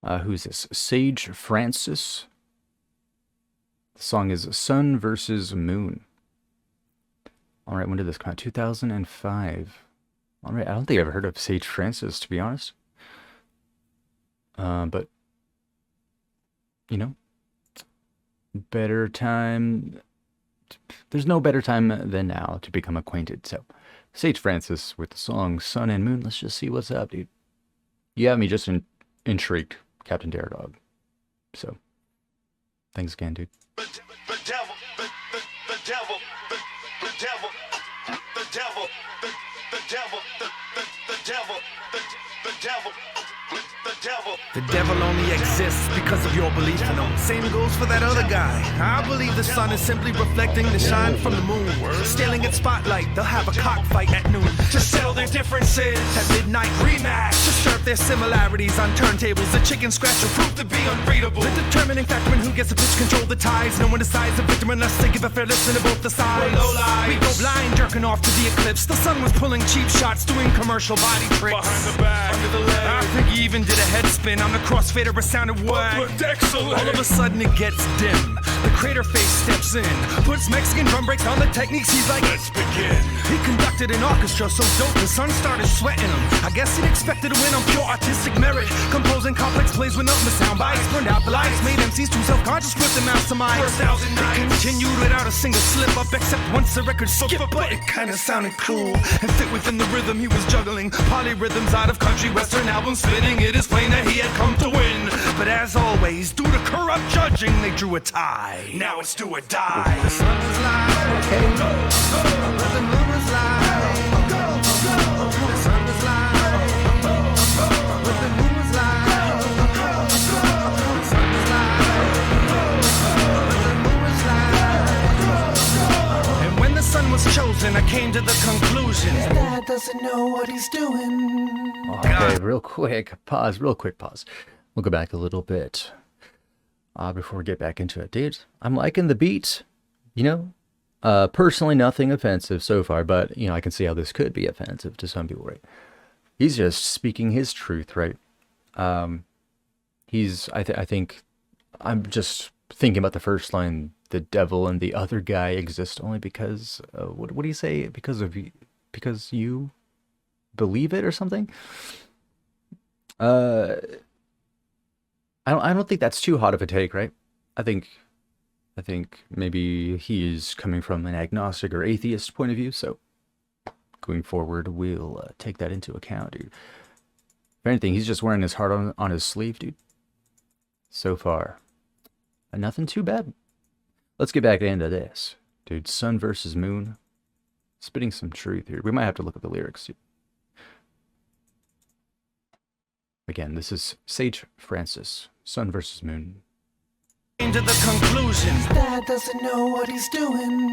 Who's this? Sage Francis. The song is Sun versus Moon. Alright, when did this come out? 2005. Alright, I don't think I've ever heard of Sage Francis, to be honest. But, you know, better time. There's no better time than now to become acquainted. So, Sage Francis with the song Sun and Moon. Let's just see what's up, dude. You have me just intrigued, Captain Daredog. So, thanks again, dude. The devil, the devil, the devil, the devil, the devil, the devil, the devil. The devil only exists because of your belief in him. Same goes for that other guy. I believe the sun is simply reflecting the shine from the moon. Stealing its spotlight, they'll have a cockfight at noon. To settle their differences, at midnight rematch. To serve their similarities on turntables. The chicken scratch will prove to be unbeatable. The determining factor in who gets to pitch control the ties. No one decides the victim unless they give a fair listen to both the sides. We go blind, jerking off to the eclipse. The sun was pulling cheap shots, doing commercial body tricks. Behind the back, under the leg. I think he even did a head spin on the crossfader, a sounded whack. All of a sudden it gets dim. The crater face steps in, puts Mexican drum breaks on the techniques. He's like, let's begin. He conducted an orchestra so dope the sun started sweating him. I guess he'd expected to win on pure artistic merit. Composing complex plays with nothing but sound bites. Burned out the lights, made MCs too self-conscious with the mouse to mind. It continued without a single slip up, except once the record skipped, but it kinda sounded cool and fit within the rhythm he was juggling. Polyrhythms out of country western albums spinning. It is plain that he had come to win, but as always, due to corrupt judging, they drew a tie. Now it's do or die. The sun is light, okay. Go, go. The moon is light, go, go. The sun is light, go, go. The moon is light, go, go. The sun is light, go, go. The moon is light, go, go. And when the sun was chosen, I came to the conclusion his dad doesn't know what he's doing. Okay, real quick pause. We'll go back a little bit before we get back into it. Dude, I'm liking the beat, you know. Personally, nothing offensive so far, but, you know, I can see how this could be offensive to some people, right? He's just speaking his truth, right? I think, I'm just thinking about the first line, the devil and the other guy exist only because, what do you say? Because you believe it or something? I don't think that's too hot of a take, right? I think maybe he's coming from an agnostic or atheist point of view, so going forward, we'll take that into account, dude. If anything, he's just wearing his heart on his sleeve, dude. So far, nothing too bad. Let's get back into this, dude. Sun versus Moon, spitting some truth here. We might have to look at the lyrics, dude. Again, this is Sage Francis, Sun versus Moon. Came to the conclusion his dad doesn't know what he's doing.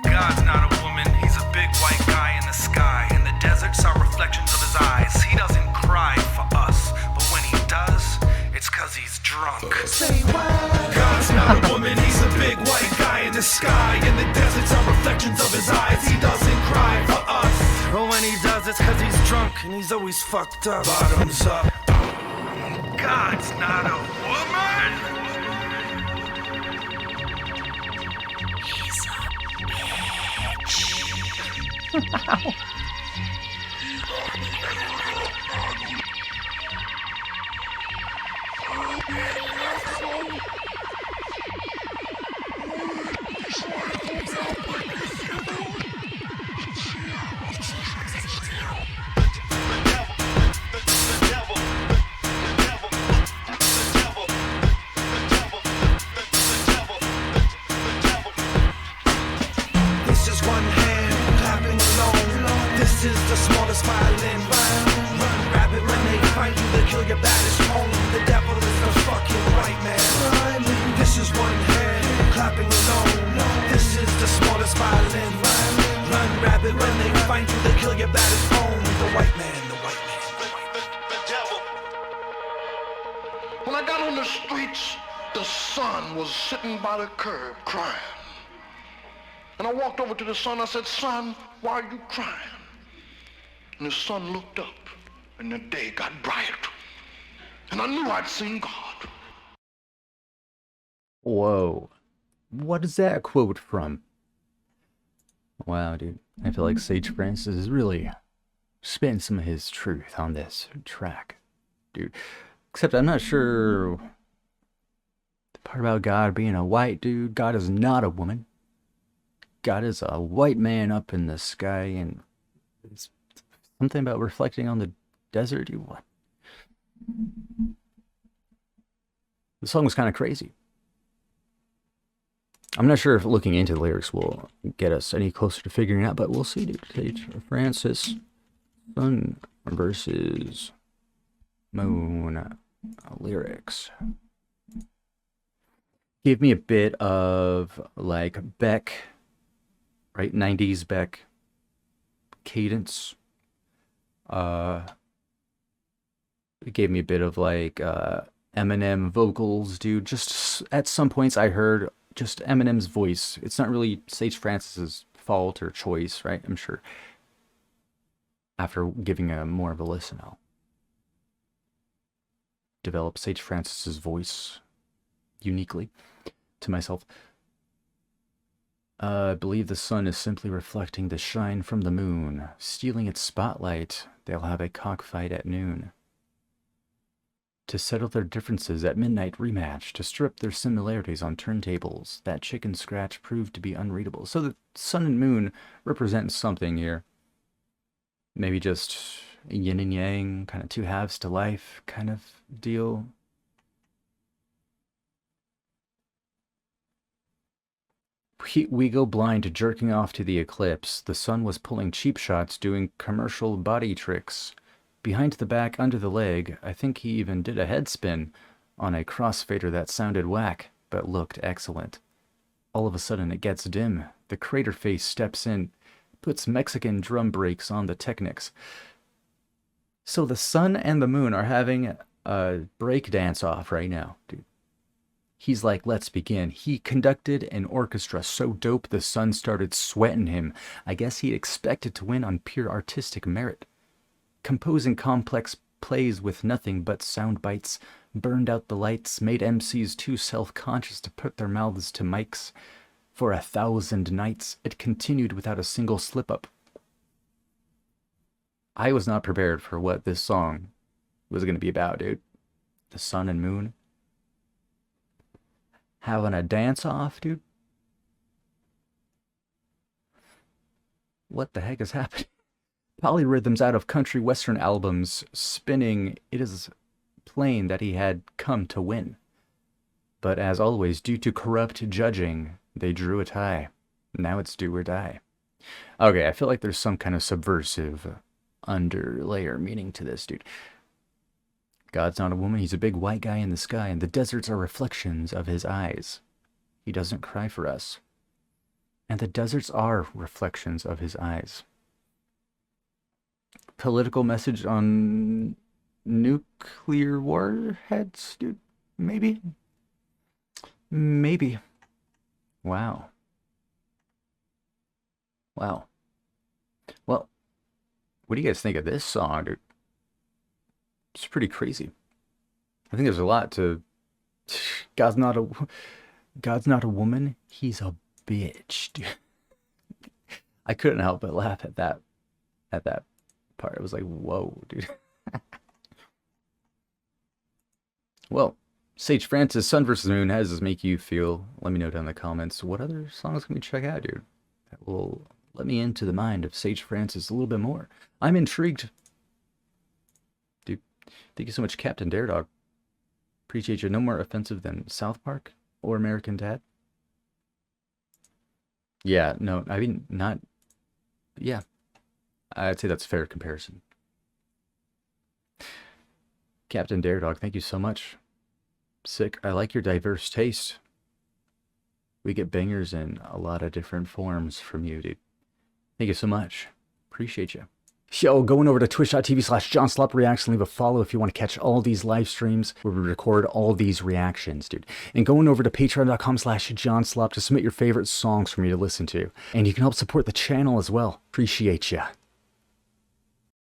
God's not a woman, he's a big white guy in the sky. And the deserts are reflections of his eyes. He doesn't cry for us, but when he does, it's cause he's drunk. Say what? God's not a woman, he's a big white guy in the sky. And the deserts are reflections of his eyes. He doesn't cry for us, but when he does, it's cause he's drunk. And he's always fucked up. Bottoms up. God's not a woman. He's a bitch. This is the smallest violin. Run rabbit when they find you, they kill your baddest home. The devil is the fucking white man. This is one hand clapping alone. This is the smallest violin. Run rabbit when they find you, they kill your baddest home. The white man, the white man, the devil. When I got on the streets, the sun was sitting by the curb crying. And I walked over to the sun, I said, "Son, why are you crying?" And the sun looked up, and the day got bright. And I knew I'd seen God. Whoa. What is that quote from? Wow, dude. I feel like Sage Francis is really spitting some of his truth on this track, dude. Except I'm not sure the part about God being a white dude. God is not a woman. God is a white man up in the sky, and it's something about reflecting on the desert. Dude, what? The song was kind of crazy. I'm not sure if looking into the lyrics will get us any closer to figuring out, but we'll see, dude. Sage Francis, Sun versus Moon lyrics. Gave me a bit of like Beck, right? 90s Beck cadence. It gave me a bit of like Eminem vocals, dude. Just at some points I heard just Eminem's voice. It's not really Sage Francis's fault or choice, right? I'm sure after giving a more of a listen, I'll develop Sage Francis's voice uniquely to myself. I believe the sun is simply reflecting the shine from the moon, stealing its spotlight. They'll have a cockfight at noon. To settle their differences at midnight rematch, to strip their similarities on turntables. That chicken scratch proved to be unreadable. So the sun and moon represent something here. Maybe just yin and yang, kind of two halves to life kind of deal. We go blind jerking off to the eclipse. The sun was pulling cheap shots, doing commercial body tricks. Behind the back, under the leg, I think he even did a head spin on a crossfader that sounded whack, but looked excellent. All of a sudden it gets dim. The crater face steps in, puts Mexican drum breaks on the Technics. So the sun and the moon are having a break dance off right now, dude. He's like, let's begin. He conducted an orchestra so dope the sun started sweating him. I guess he expected to win on pure artistic merit. Composing complex plays with nothing but sound bites, burned out the lights, made MCs too self-conscious to put their mouths to mics. For 1,000 nights, it continued without a single slip-up. I was not prepared for what this song was going to be about, dude. The sun and moon. Having a dance-off, dude. What the heck is happening? Polyrhythms out of country western albums spinning. It is plain that he had come to win. But as always, due to corrupt judging, they drew a tie. Now it's do or die. Okay, I feel like there's some kind of subversive underlayer meaning to this, dude. God's not a woman, he's a big white guy in the sky, and the deserts are reflections of his eyes. He doesn't cry for us. And the deserts are reflections of his eyes. Political message on nuclear warheads, dude? Maybe? Maybe. Wow. Wow. Well, what do you guys think of this song, dude? It's pretty crazy. I think there's a lot to... God's not a woman, he's a bitch, dude. I couldn't help but laugh at that part. It was like, whoa, dude. Well, Sage Francis, Sun vs. Moon, how does this make you feel? Let me know down in the comments. What other songs can we check out, dude? That will let me into the mind of Sage Francis a little bit more. I'm intrigued. Dude, thank you so much, Captain Daredog. Appreciate you. No more offensive than South Park or American Dad. Yeah, no, I mean, not... Yeah. I'd say that's a fair comparison. Captain Daredog, thank you so much. Sick. I like your diverse taste. We get bangers in a lot of different forms from you, dude. Thank you so much. Appreciate you. Yo, going over to twitch.tv/JohnSlopReacts and leave a follow if you want to catch all these live streams where we record all these reactions, dude. And going over to patreon.com/JohnSlop to submit your favorite songs for me to listen to. And you can help support the channel as well. Appreciate ya.